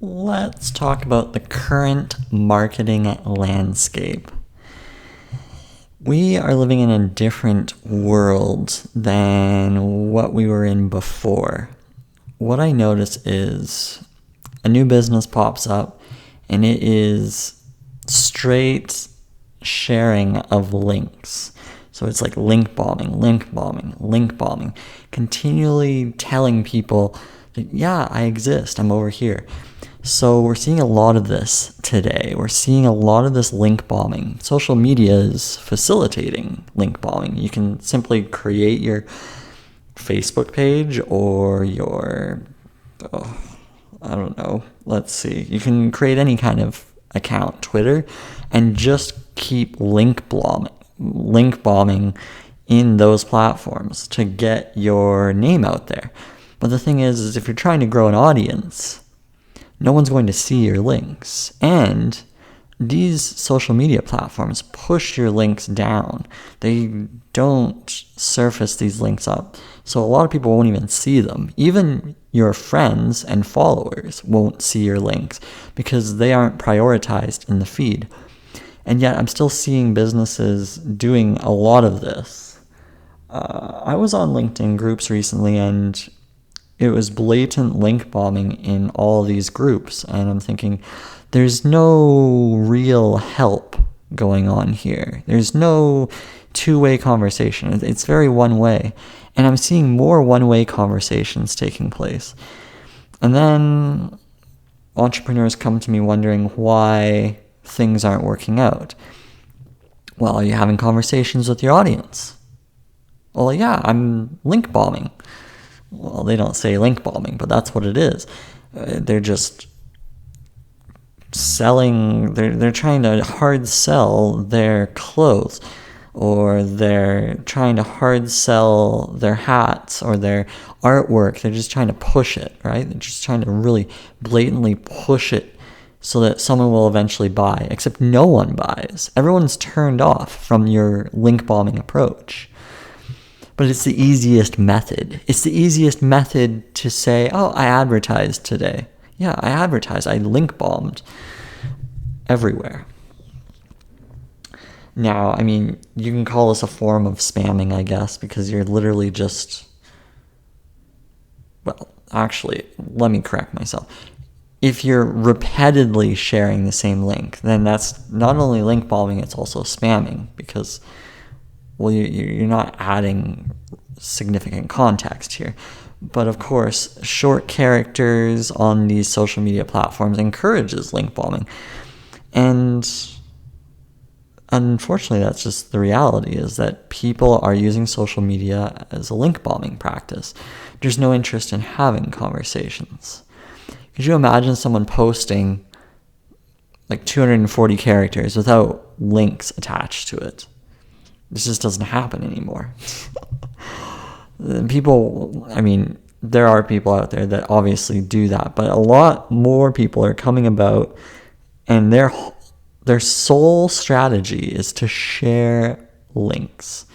Let's talk about the current marketing landscape. We are living in a different world than what we were in before. What I notice is a new business pops up and it is straight sharing of links. So it's like link bombing, continually telling people that, yeah, I exist, I'm over here. So we're seeing a lot of this today. We're seeing a lot of this link bombing. Social media is facilitating link bombing. You can simply create your Facebook page or your, I don't know, let's see. You can create any kind of account, Twitter, and just keep link bombing in those platforms to get your name out there. But the thing is if you're trying to grow an audience, no one's going to see your links. And these social media platforms push your links down. They don't surface these links up. So a lot of people won't even see them. Even your friends and followers won't see your links because they aren't prioritized in the feed. And yet I'm still seeing businesses doing a lot of this. I was on LinkedIn groups recently and it was blatant link bombing in all these groups. And I'm thinking, there's no real help going on here. There's no two-way conversation. It's very one-way. And I'm seeing more one-way conversations taking place. And then entrepreneurs come to me wondering why things aren't working out. Well, are you having conversations with your audience? Well, yeah, I'm link bombing. Well, they don't say link bombing, but that's what it is. They're just selling, they're trying to hard sell their clothes, or they're trying to hard sell their hats or their artwork. They're just trying to push it, right? They're just trying to really blatantly push it so that someone will eventually buy, except no one buys. Everyone's turned off from your link bombing approach. But it's the easiest method. It's the easiest method to say, oh, I advertised today. Yeah, I advertised. I link bombed everywhere. Now, I mean, you can call this a form of spamming, I guess, because you're literally just... Well, actually, let me correct myself. If you're repeatedly sharing the same link, then that's not only link bombing, it's also spamming, because... well, you're not adding significant context here. But of course, short characters on these social media platforms encourages link bombing. And unfortunately, that's just the reality, is that people are using social media as a link bombing practice. There's no interest in having conversations. Could you imagine someone posting like 240 characters without links attached to it? This just doesn't happen anymore. People, I mean, there are people out there that obviously do that, but a lot more people are coming about, and their sole strategy is to share links.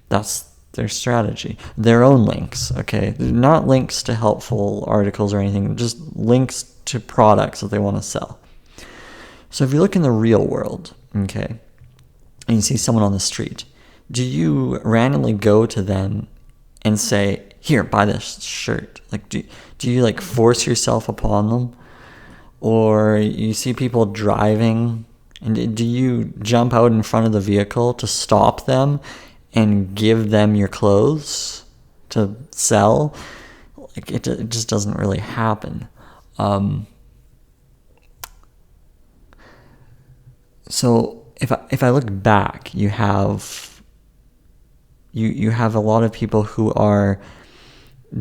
That's their strategy. Their own links, okay? Not links to helpful articles or anything, just links to products that they want to sell. So if you look in the real world, okay, and you see someone on the street, do you randomly go to them and say, here, buy this shirt? Like, do you like force yourself upon them? Or you see people driving, and do you jump out in front of the vehicle to stop them and give them your clothes to sell? Like, it just doesn't really happen. So if I look back, you have a lot of people who are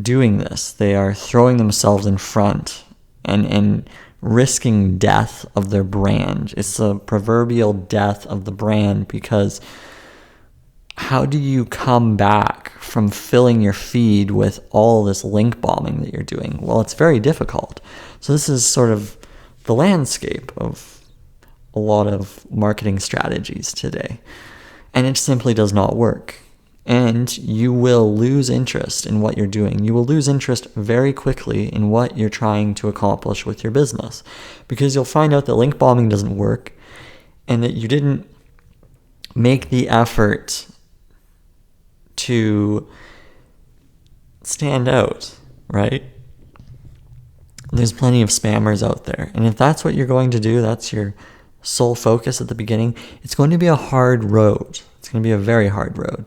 doing this. They are throwing themselves in front and risking death of their brand. It's the proverbial death of the brand, because how do you come back from filling your feed with all this link bombing that you're doing? Well, it's very difficult. So this is sort of the landscape of a lot of marketing strategies today. And it simply does not work. And you will lose interest in what you're doing. You will lose interest very quickly in what you're trying to accomplish with your business, because you'll find out that link bombing doesn't work and that you didn't make the effort to stand out, right? There's plenty of spammers out there. And if that's what you're going to do, that's your sole focus at the beginning, it's going to be a hard road. It's going to be a very hard road.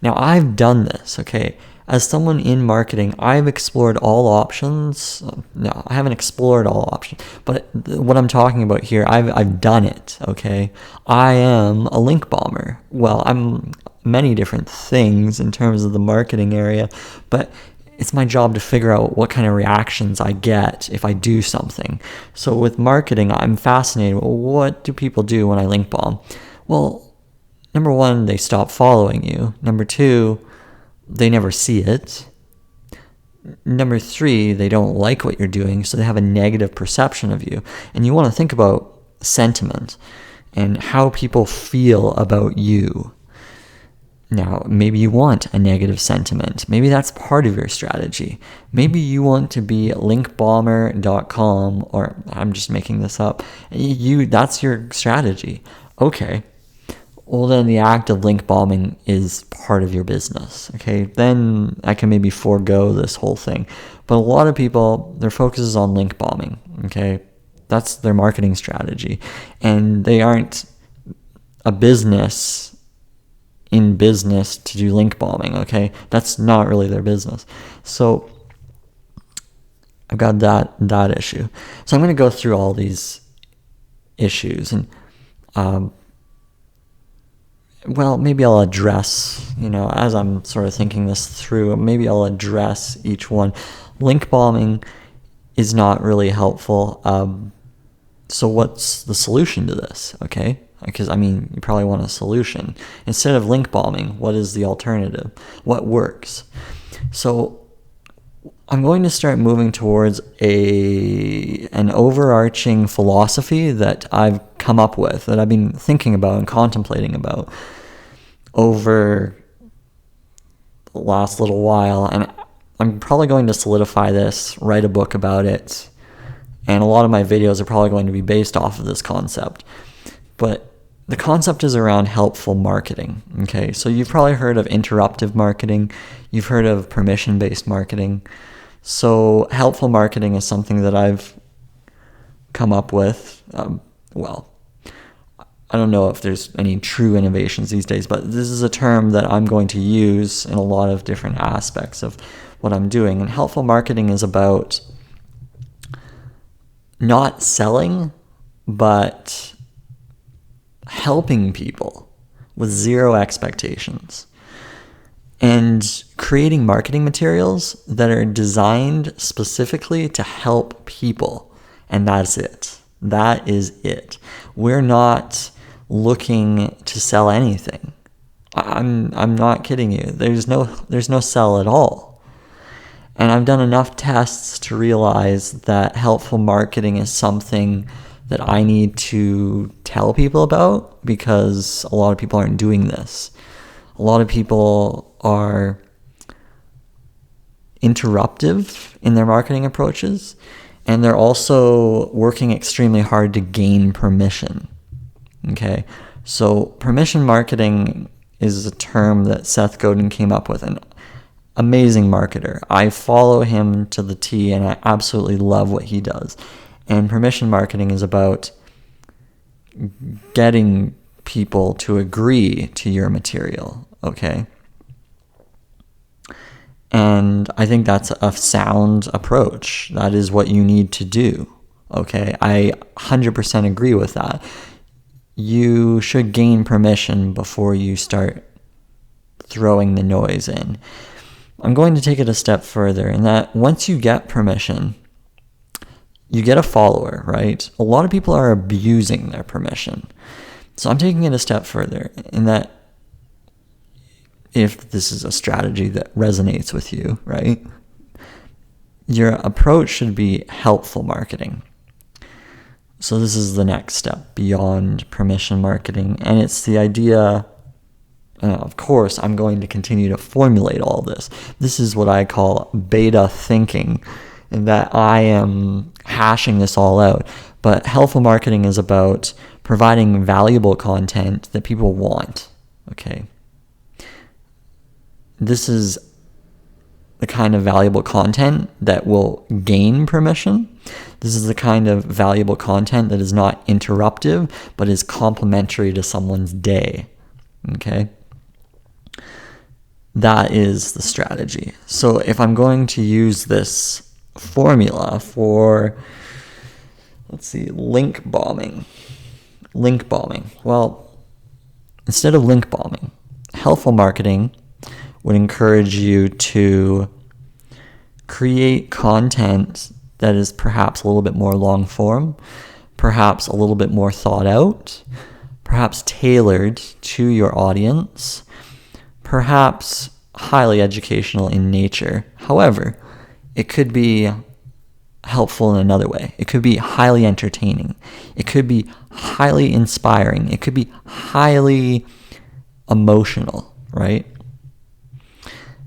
Now, I've done this, okay? As someone in marketing, I've explored all options. No, I haven't explored all options. But what I'm talking about here, I've done it, okay? I am a link bomber. Well, I'm many different things in terms of the marketing area, but it's my job to figure out what kind of reactions I get if I do something. So with marketing, I'm fascinated. Well, what do people do when I link bomb? Well, number one, they stop following you. Number two, they never see it. Number three, they don't like what you're doing, so they have a negative perception of you. And you want to think about sentiment and how people feel about you. Now, maybe you want a negative sentiment. Maybe that's part of your strategy. Maybe you want to be linkbomber.com, or I'm just making this up. That's your strategy. Okay. Well, then the act of link bombing is part of your business, okay? Then I can maybe forego this whole thing. But a lot of people, their focus is on link bombing, okay? That's their marketing strategy. And they aren't a business in business to do link bombing, okay? That's not really their business. So I've got that issue. So I'm going to go through all these issues and well, maybe I'll address, as I'm sort of thinking this through, maybe I'll address each one. Link bombing is not really helpful. So what's the solution to this, okay? Because, you probably want a solution. Instead of link bombing, what is the alternative? What works? So I'm going to start moving towards an overarching philosophy that I've come up with, that I've been thinking about and contemplating about over the last little while. And I'm probably going to solidify this, write a book about it, and a lot of my videos are probably going to be based off of this concept. But the concept is around helpful marketing, okay? So you've probably heard of interruptive marketing. You've heard of permission-based marketing. So helpful marketing is something that I've come up with. I don't know if there's any true innovations these days, but this is a term that I'm going to use in a lot of different aspects of what I'm doing. And helpful marketing is about not selling, but helping people with zero expectations. And creating marketing materials that are designed specifically to help people. And that's it. That is it. We're not looking to sell anything. I'm not kidding you. There's no sell at all. And I've done enough tests to realize that helpful marketing is something that I need to tell people about, because a lot of people aren't doing this. A lot of people are interruptive in their marketing approaches, and they're also working extremely hard to gain permission. Okay, so permission marketing is a term that Seth Godin came up with, an amazing marketer. I follow him to the T, and I absolutely love what he does. And permission marketing is about getting people to agree to your material, okay? And I think that's a sound approach. That is what you need to do, okay? I 100% agree with that. You should gain permission before you start throwing the noise in. I'm going to take it a step further in that once you get permission, you get a follower, right? A lot of people are abusing their permission. So I'm taking it a step further in that if this is a strategy that resonates with you, right? Your approach should be helpful marketing. So this is the next step beyond permission marketing, and it's the idea of course, I'm going to continue to formulate all this. This is what I call beta thinking, that I am hashing this all out. But helpful marketing is about providing valuable content that people want, okay? This is the kind of valuable content that will gain permission. This is the kind of valuable content that is not interruptive, but is complementary to someone's day, okay? That is the strategy. So if I'm going to use this formula for, let's see, link bombing. Well, instead of link bombing, helpful marketing would encourage you to create content that is perhaps a little bit more long form, perhaps a little bit more thought out, perhaps tailored to your audience, perhaps highly educational in nature. However, it could be helpful in another way. It could be highly entertaining. It could be highly inspiring. It could be highly emotional, right?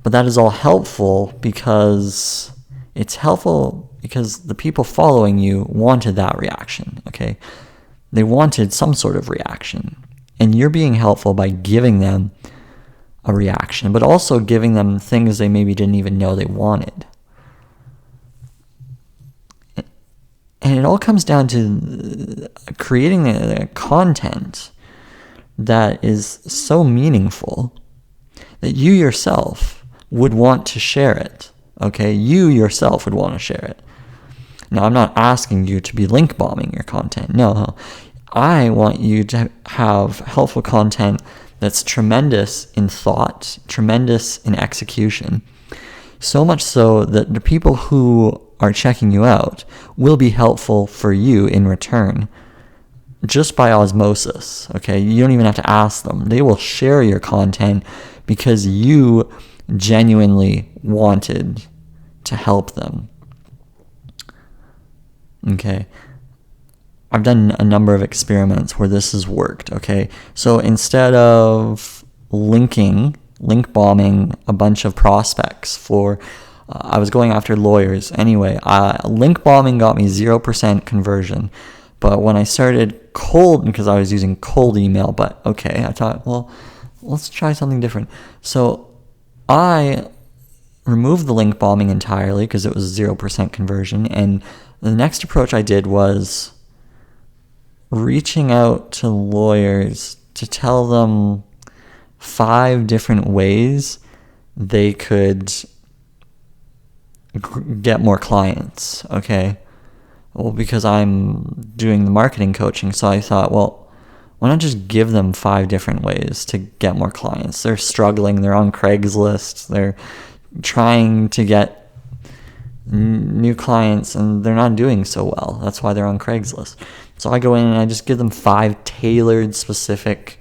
But that is all helpful because the people following you wanted that reaction, okay? They wanted some sort of reaction. And you're being helpful by giving them a reaction, but also giving them things they maybe didn't even know they wanted. And it all comes down to creating a content that is so meaningful that you yourself would want to share it, okay? You yourself would want to share it. Now, I'm not asking you to be link bombing your content. No. I want you to have helpful content that's tremendous in thought, tremendous in execution, so much so that the people who are checking you out will be helpful for you in return, just by osmosis, okay? You don't even have to ask them. They will share your content because you genuinely wanted to help them, okay? I've done a number of experiments where this has worked, okay? So instead of link bombing a bunch of prospects for, I was going after lawyers. Anyway, link bombing got me 0% conversion. But when I started cold, because I was using cold email, but okay, I thought, well, let's try something different. So I removed the link bombing entirely because it was 0% conversion. And the next approach I did was reaching out to lawyers to tell them 5 different ways they could get more clients, okay? Well, because I'm doing the marketing coaching, so I thought, well, why not just give them 5 different ways to get more clients? They're struggling, they're on Craigslist, they're trying to get new clients, and they're not doing so well. That's why they're on Craigslist. So I go in and I just give them 5 tailored, specific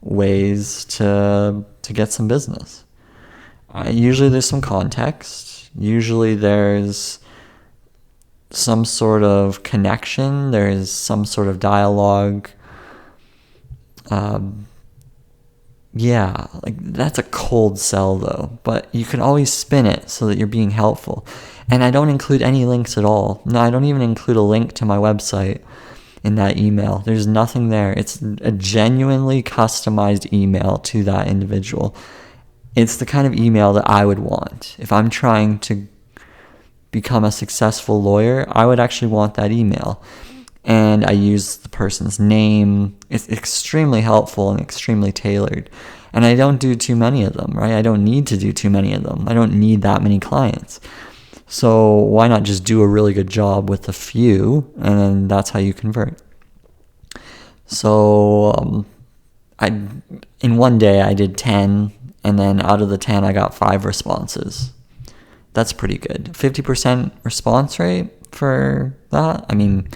ways to get some business. Usually there's some context. Usually there's some sort of connection. There's some sort of dialogue. Yeah, like that's a cold sell though, but you can always spin it so that you're being helpful. And I don't include any links at all. No, I don't even include a link to my website in that email. There's nothing there. It's a genuinely customized email to that individual. It's the kind of email that I would want. If I'm trying to become a successful lawyer, I would actually want that email. And I use the person's name. It's extremely helpful and extremely tailored. And I don't do too many of them, right? I don't need to do too many of them. I don't need that many clients. So why not just do a really good job with a few, and then that's how you convert. So in one day I did 10, and then out of the 10 I got 5 responses. That's pretty good. 50% response rate for that. I mean,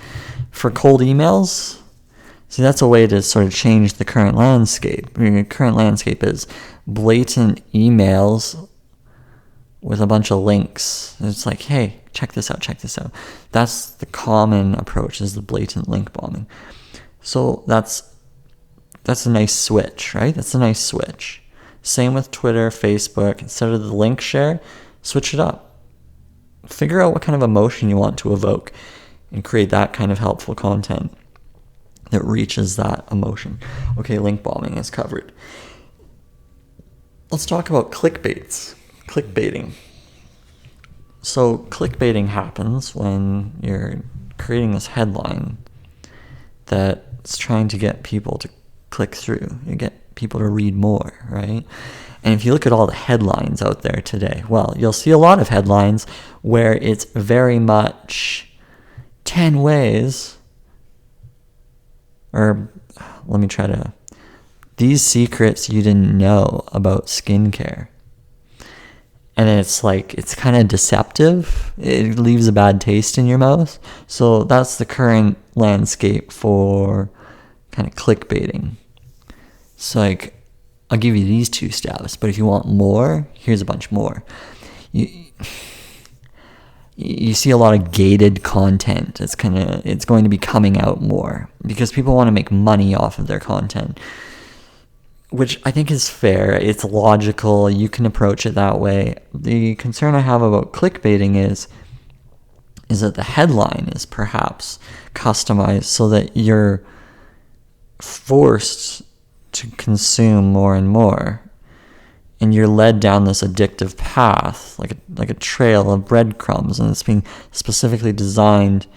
for cold emails, see, that's a way to sort of change the current landscape. I mean, the current landscape is blatant emails with a bunch of links. It's like, hey, check this out. That's the common approach, is the blatant link bombing. So that's That's a nice switch, right? That's a nice switch. Same with Twitter, Facebook. Instead of the link share, switch it up. Figure out what kind of emotion you want to evoke and create that kind of helpful content that reaches that emotion. Okay, link bombing is covered. Let's talk about clickbaiting. So clickbaiting happens when you're creating this headline that's trying to get people to click through. You get people to read more, right? And if you look at all the headlines out there today, well, you'll see a lot of headlines where it's very much 10 ways, or let me try to, these secrets you didn't know about skincare. And it's like, it's kind of deceptive. It leaves a bad taste in your mouth. So that's the current landscape for kind of clickbaiting. It's like, I'll give you these 2 steps, but if you want more, here's a bunch more. You see a lot of gated content. It's going to be coming out more because people want to make money off of their content, which I think is fair. It's logical. You can approach it that way. The concern I have about clickbaiting is that the headline is perhaps customized so that you're forced to consume more and more, and you're led down this addictive path, like a trail of breadcrumbs, and it's being specifically designed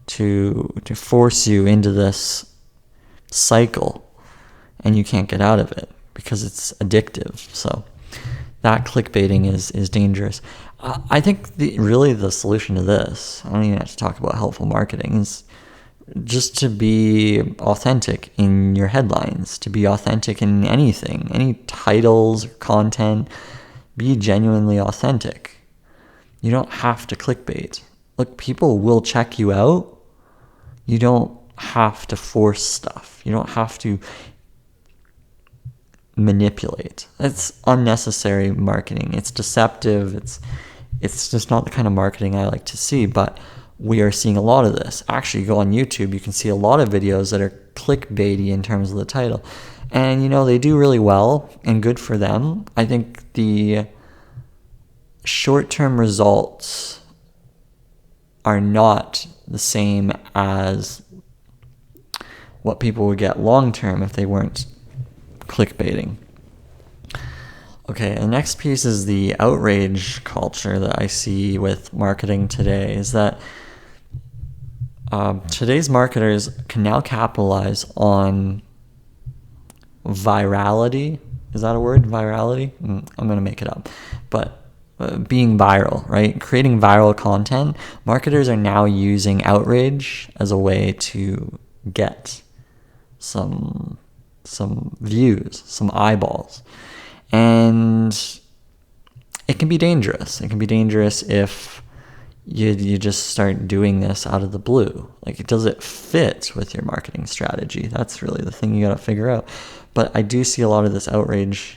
to force you into this cycle, and you can't get out of it because it's addictive. So that clickbaiting is dangerous. I think the solution to this, I don't even have to talk about helpful marketing, is just to be authentic in your headlines, to be authentic in anything, any titles or content. Be genuinely authentic. You don't have to clickbait. Look, people will check you out. You don't have to force stuff. You don't have to manipulate. It's unnecessary marketing. It's deceptive. It's just not the kind of marketing I like to see, but we are seeing a lot of this. Actually, you go on YouTube, you can see a lot of videos that are clickbaity in terms of the title. And, they do really well, and good for them. I think the short-term results are not the same as what people would get long-term if they weren't clickbaiting. Okay, the next piece is the outrage culture that I see with marketing today, is that today's marketers can now capitalize on virality. Is that a word? Virality? I'm going to make it up. But being viral, right? Creating viral content. Marketers are now using outrage as a way to get some views, some eyeballs. And it can be dangerous. It can be dangerous if you just start doing this out of the blue. Like, does it fit with your marketing strategy? That's really the thing you got to figure out. But I do see a lot of this outrage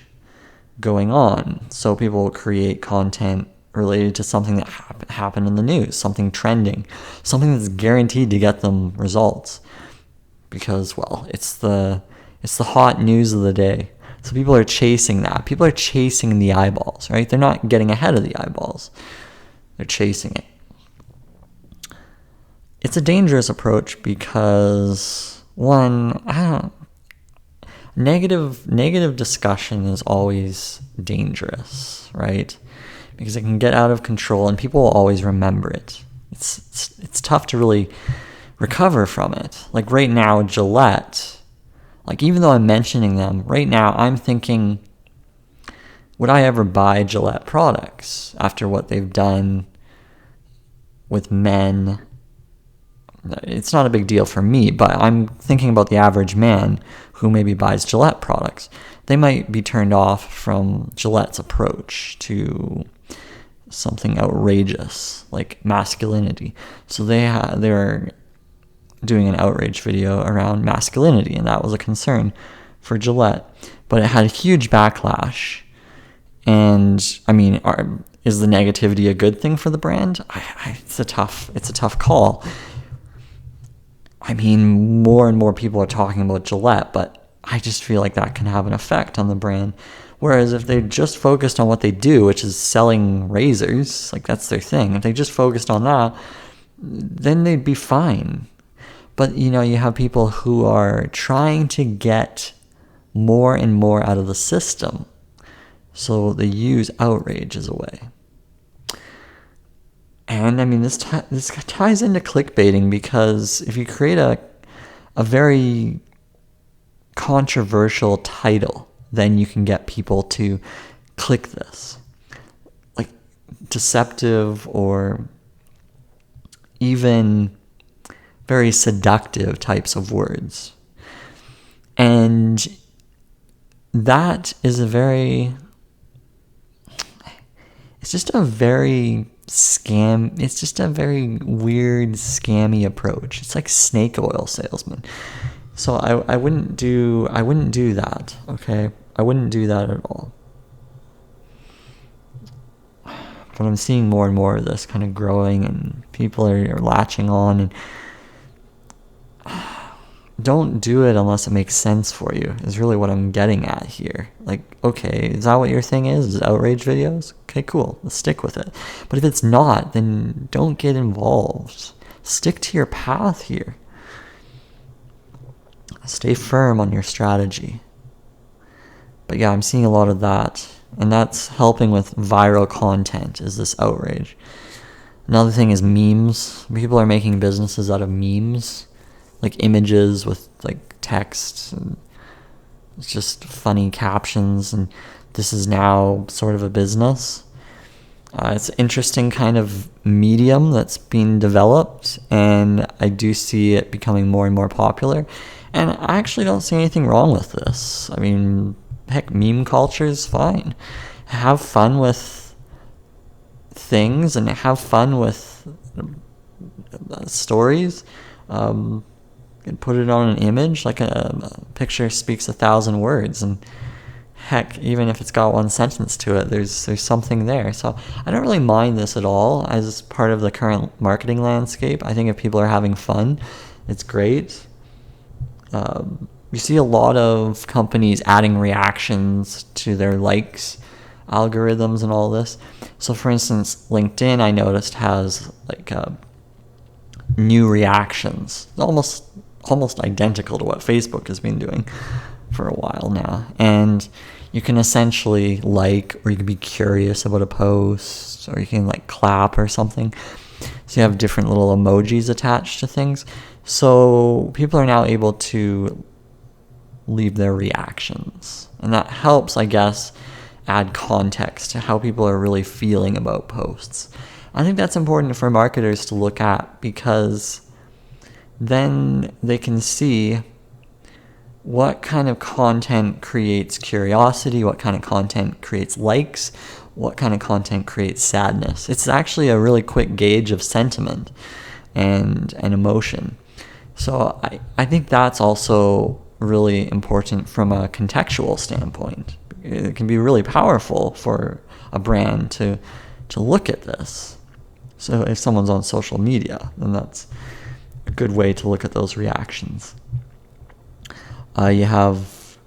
going on. So people will create content related to something that happened in the news, something trending, something that's guaranteed to get them results. Because, well, it's the hot news of the day. So people are chasing that. People are chasing the eyeballs, right? They're not getting ahead of the eyeballs. They're chasing it. It's a dangerous approach because, one, negative discussion is always dangerous, right? Because it can get out of control and people will always remember it. It's tough to really recover from it. Like right now, Gillette, like even though I'm mentioning them, right now I'm thinking, would I ever buy Gillette products after what they've done with men? It's not a big deal for me, but I'm thinking about the average man who maybe buys Gillette products. They might be turned off from Gillette's approach to something outrageous like masculinity. So they're doing an outrage video around masculinity, and that was a concern for Gillette. But it had a huge backlash. And I mean, is the negativity a good thing for the brand? It's a tough call. I mean, more and more people are talking about Gillette, but I just feel like that can have an effect on the brand. Whereas if they just focused on what they do, which is selling razors, like that's their thing, if they just focused on that, then they'd be fine. But, you have people who are trying to get more and more out of the system. So they use outrage as a way. And, this ties into clickbaiting, because if you create a very controversial title, then you can get people to click this. Like deceptive or even very seductive types of words. And that is it's just a very weird, scammy approach. It's like snake oil salesman. So I wouldn't do that, okay? I wouldn't do that at all. But I'm seeing more and more of this kind of growing, and people are latching on, and don't do it unless it makes sense for you, is really what I'm getting at here. Like, okay, is that what your thing is outrage videos? Okay, cool, let's stick with it. But if it's not, then don't get involved. Stick to your path here. Stay firm on your strategy. But yeah, I'm seeing a lot of that, and that's helping with viral content, is this outrage. Another thing is memes. People are making businesses out of memes, like images with like text, and it's just funny captions, and this is now sort of a business. It's an interesting kind of medium that's being developed, and I do see it becoming more and more popular. And I actually don't see anything wrong with this. Heck, meme culture is fine. Have fun with things and have fun with stories. And put it on an image. Like a picture speaks 1,000 words, and heck, even if it's got one sentence to it, there's something there. So I don't really mind this at all as part of the current marketing landscape. I think if people are having fun, it's great. You see a lot of companies adding reactions to their likes algorithms and all this. So for instance, LinkedIn, I noticed, has like new reactions, almost identical to what Facebook has been doing for a while now. And you can essentially like, or you can be curious about a post, or you can like clap or something. So you have different little emojis attached to things. So people are now able to leave their reactions. And that helps, I guess, add context to how people are really feeling about posts. I think that's important for marketers to look at, because then they can see what kind of content creates curiosity, what kind of content creates likes, what kind of content creates sadness. It's actually a really quick gauge of sentiment and emotion. So I think that's also really important from a contextual standpoint. It can be really powerful for a brand to look at this. So if someone's on social media, then that's a good way to look at those reactions. You have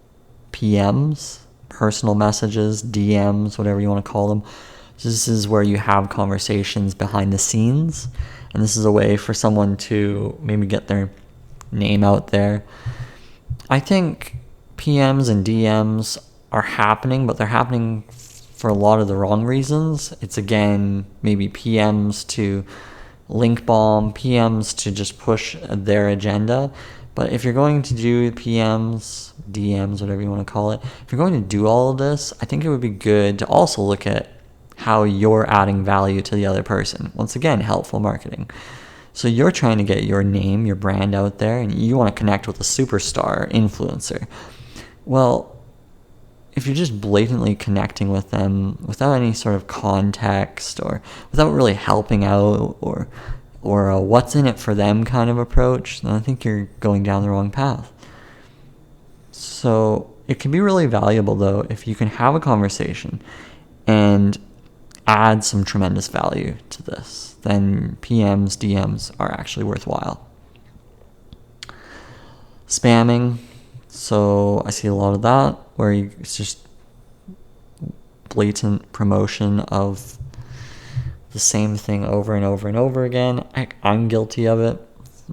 PMs, personal messages, DMs, whatever you want to call them. So this is where you have conversations behind the scenes, and this is a way for someone to maybe get their name out there. I think PMs and DMs are happening, but they're happening for a lot of the wrong reasons. It's again maybe PMs to link bomb, PMs to just push their agenda. But if you're going to do PMs, DMs, whatever you want to call it, if you're going to do all of this, I think it would be good to also look at how you're adding value to the other person. Once again, helpful marketing. So you're trying to get your name, your brand out there, and you want to connect with a superstar influencer. Well, if you're just blatantly connecting with them without any sort of context, or without really helping out, or a what's in it for them kind of approach, then I think you're going down the wrong path. So it can be really valuable, though, if you can have a conversation and add some tremendous value to this. Then PMs, DMs are actually worthwhile. Spamming, So I see a lot of that where it's just blatant promotion of the same thing over and over and over again. I'm guilty of it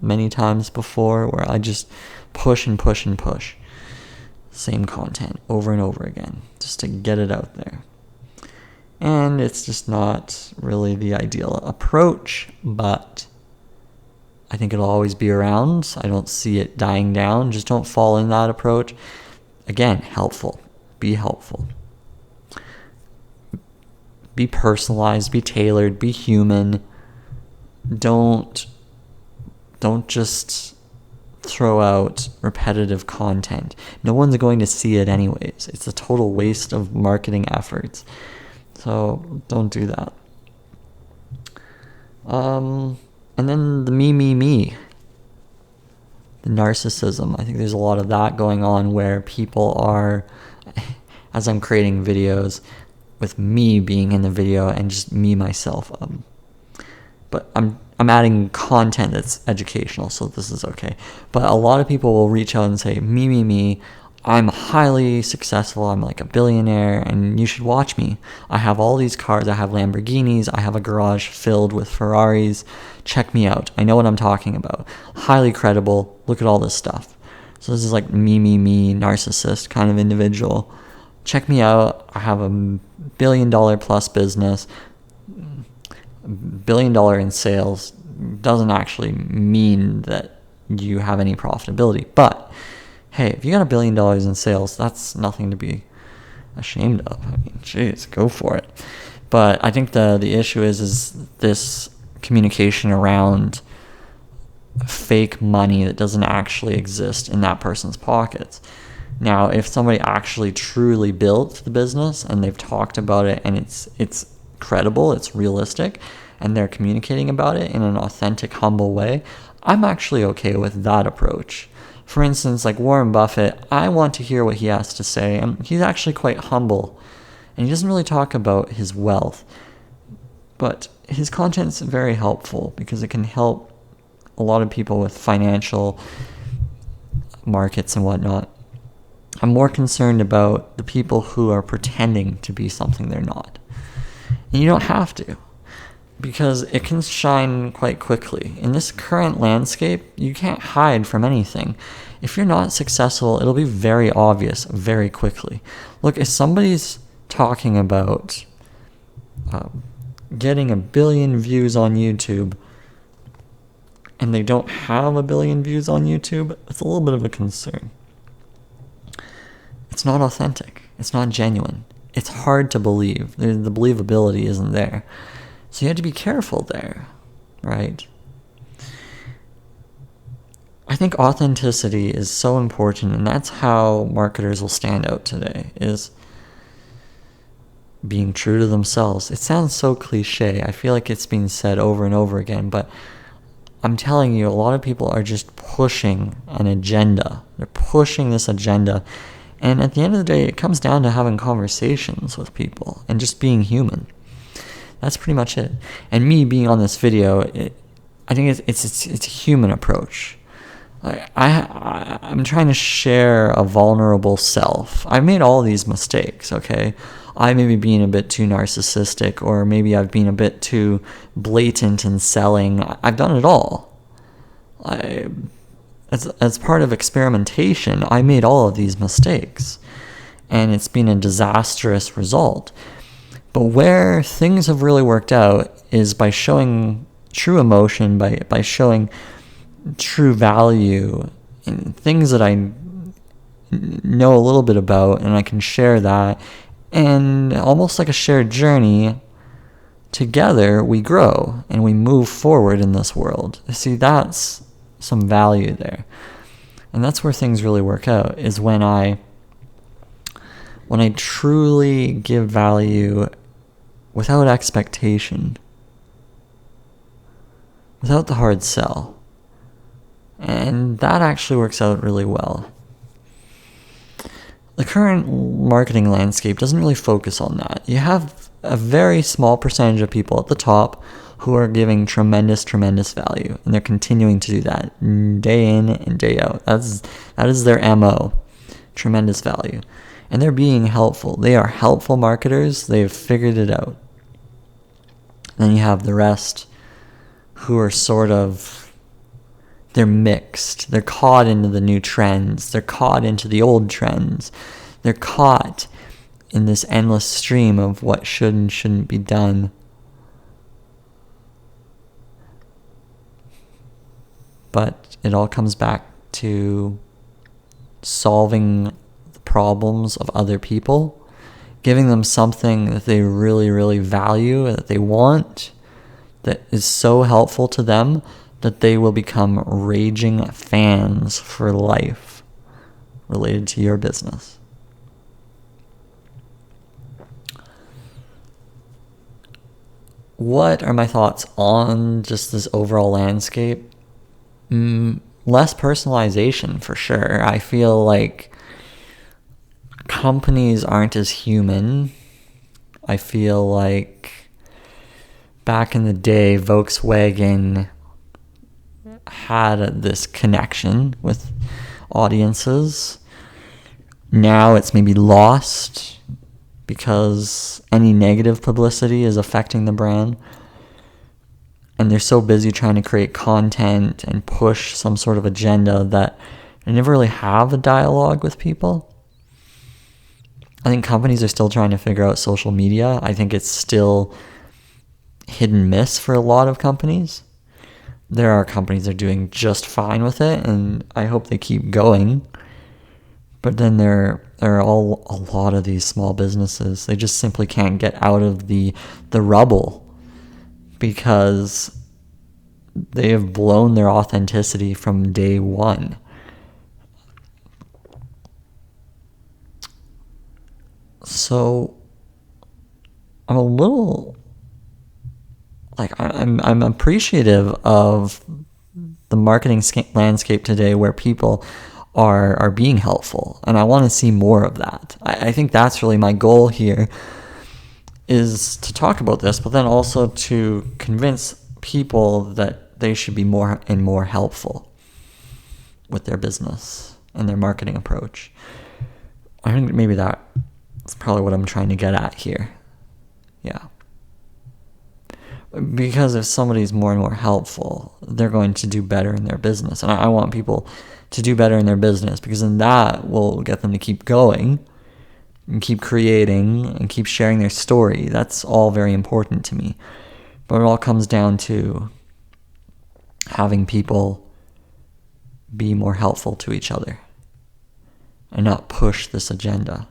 many times before, where I just push and push and push same content over and over again just to get it out there. And it's just not really the ideal approach, but I think it'll always be around. I don't see it dying down. Just don't fall in that approach. Again, helpful. Be helpful. Be personalized, be tailored, be human. Don't just throw out repetitive content. No one's going to see it anyways. It's a total waste of marketing efforts. So don't do that. And then the me. The narcissism. I think there's a lot of that going on where people are, as I'm creating videos, with me being in the video and just me myself. But I'm adding content that's educational, so this is okay. But a lot of people will reach out and say, me, I'm highly successful, I'm like a billionaire, and you should watch me. I have all these cars, I have Lamborghinis, I have a garage filled with Ferraris. Check me out. I know what I'm talking about. Highly credible. Look at all this stuff. So this is like me, narcissist kind of individual. Check me out. I have a $1 billion plus business. $1 billion in sales doesn't actually mean that you have any profitability. But hey, if you got $1 billion in sales, that's nothing to be ashamed of. I mean, geez, go for it. But I think the issue is this communication around fake money that doesn't actually exist in that person's pockets. Now, if somebody actually truly built the business and they've talked about it and it's credible, it's realistic, and they're communicating about it in an authentic, humble way, I'm actually okay with that approach. For instance, like Warren Buffett, I want to hear what he has to say, and he's actually quite humble, and he doesn't really talk about his wealth, but his content's very helpful because it can help a lot of people with financial markets and whatnot. I'm more concerned about the people who are pretending to be something they're not. And you don't have to, because it can shine quite quickly. In this current landscape, you can't hide from anything. If you're not successful, it'll be very obvious very quickly. Look, if somebody's talking about getting 1 billion views on YouTube and they don't have 1 billion views on YouTube, it's a little bit of a concern. It's not authentic. It's not genuine. It's hard to believe. The believability isn't there. So you have to be careful there, right? I think authenticity is so important, and that's how marketers will stand out today, is being true to themselves. It sounds so cliche. I feel like it's being said over and over again, but I'm telling you, a lot of people are just pushing an agenda. They're pushing this agenda. And at the end of the day, it comes down to having conversations with people and just being human. That's pretty much it. And me being on this video, I think it's a human approach. I'm trying to share a vulnerable self. I've made all these mistakes, okay? I may be being a bit too narcissistic, or maybe I've been a bit too blatant in selling. I've done it all. As part of experimentation, I made all of these mistakes, and it's been a disastrous result. But where things have really worked out is by showing true emotion, by showing true value in things that I know a little bit about, and I can share that, and almost like a shared journey, together we grow and we move forward in this world. See, that's some value there. And that's where things really work out, is when I truly give value without expectation, without the hard sell. And that actually works out really well. The current marketing landscape doesn't really focus on that. You have a very small percentage of people at the top who are giving tremendous value, and they're continuing to do that day in and day out. That is their MO. tremendous value. And they're being helpful. They are helpful marketers. They've figured it out. Then you have the rest who are they're mixed. They're caught into the new trends. They're caught into the old trends. They're caught in this endless stream of what should and shouldn't be done. But it all comes back to solving the problems of other people, giving them something that they really, really value, that they want, that is so helpful to them that they will become raging fans for life related to your business. What are my thoughts on just this overall landscape? Less personalization for sure. I feel like companies aren't as human. I feel like back in the day, Volkswagen had this connection with audiences. Now it's maybe lost because any negative publicity is affecting the brand. And they're so busy trying to create content and push some sort of agenda that they never really have a dialogue with people. I think companies are still trying to figure out social media. I think it's still hit and miss for a lot of companies. There are companies that are doing just fine with it, and I hope they keep going. But then there are a lot of these small businesses. They just simply can't get out of the rubble because they have blown their authenticity from day one. So I'm a little I'm appreciative of the marketing landscape today where people are being helpful, and I want to see more of that. I think that's really my goal here, is to talk about this, but then also to convince people that they should be more and more helpful with their business and their marketing approach. I think maybe that's probably what I'm trying to get at here. Yeah. Because if somebody's more and more helpful, they're going to do better in their business. And I want people to do better in their business, because then that will get them to keep going and keep creating and keep sharing their story. That's all very important to me. But it all comes down to having people be more helpful to each other and not push this agenda.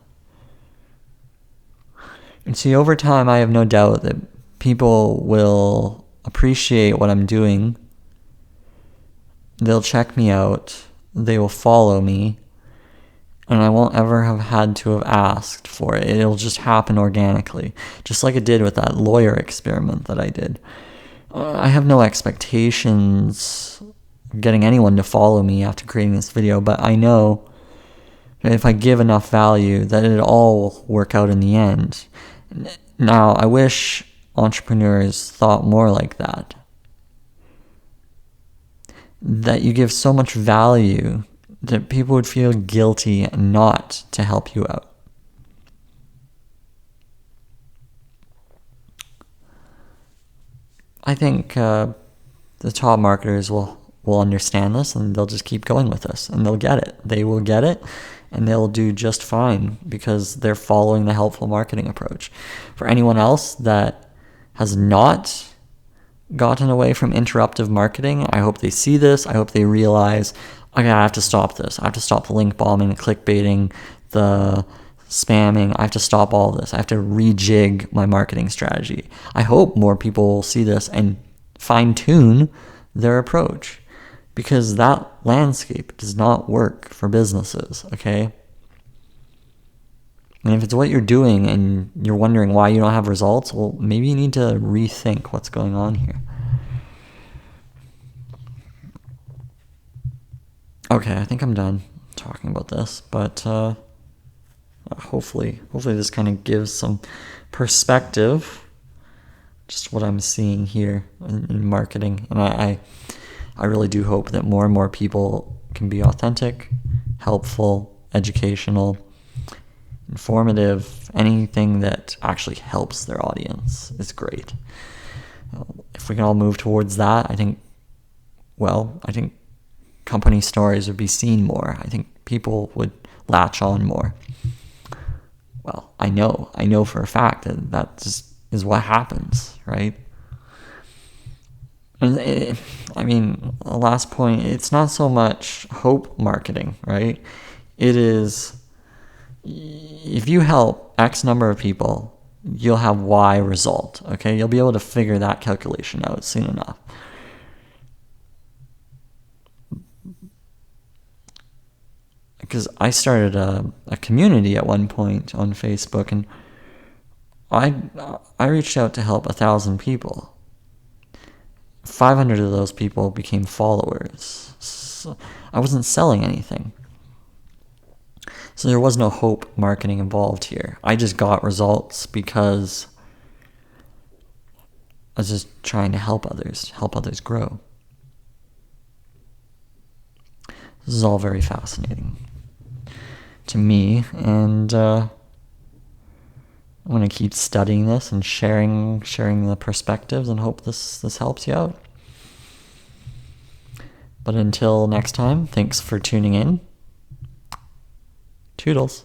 And see, over time, I have no doubt that people will appreciate what I'm doing. They'll check me out. They will follow me. And I won't ever have had to have asked for it. It'll just happen organically, just like it did with that lawyer experiment that I did. I have no expectations of getting anyone to follow me after creating this video, but I know that if I give enough value, that it'll all work out in the end. Now, I wish entrepreneurs thought more like that. That you give so much value that people would feel guilty not to help you out. I think the top marketers will understand this, and they'll just keep going with us, and they'll get it. They will get it, and they'll do just fine because they're following the helpful marketing approach. For anyone else that has not gotten away from interruptive marketing, I hope they see this. I hope they realize, okay, I have to stop this. I have to stop the link bombing, the clickbaiting, the spamming. I have to stop all this. I have to rejig my marketing strategy. I hope more people will see this and fine-tune their approach, because that landscape does not work for businesses, okay? And if it's what you're doing and you're wondering why you don't have results, well, maybe you need to rethink what's going on here. Okay, I think I'm done talking about this, but hopefully this kind of gives some perspective, just what I'm seeing here in marketing. And I really do hope that more and more people can be authentic, helpful, educational, informative, anything that actually helps their audience is great. If we can all move towards that, I think company stories would be seen more. I think people would latch on more. Well, I know for a fact that just is what happens, right? And the last point, it's not so much hope marketing, right? It is, if you help X number of people, you'll have Y result, okay? You'll be able to figure that calculation out soon enough. Because I started a community at one point on Facebook, and I reached out to help 1,000 people. 500 of those people became followers. So I wasn't selling anything. So there was no hope marketing involved here. I just got results because I was just trying to help others grow. This is all very fascinating to me, and I'm going to keep studying this and sharing the perspectives, and hope this helps you out. But until next time, thanks for tuning in. Toodles.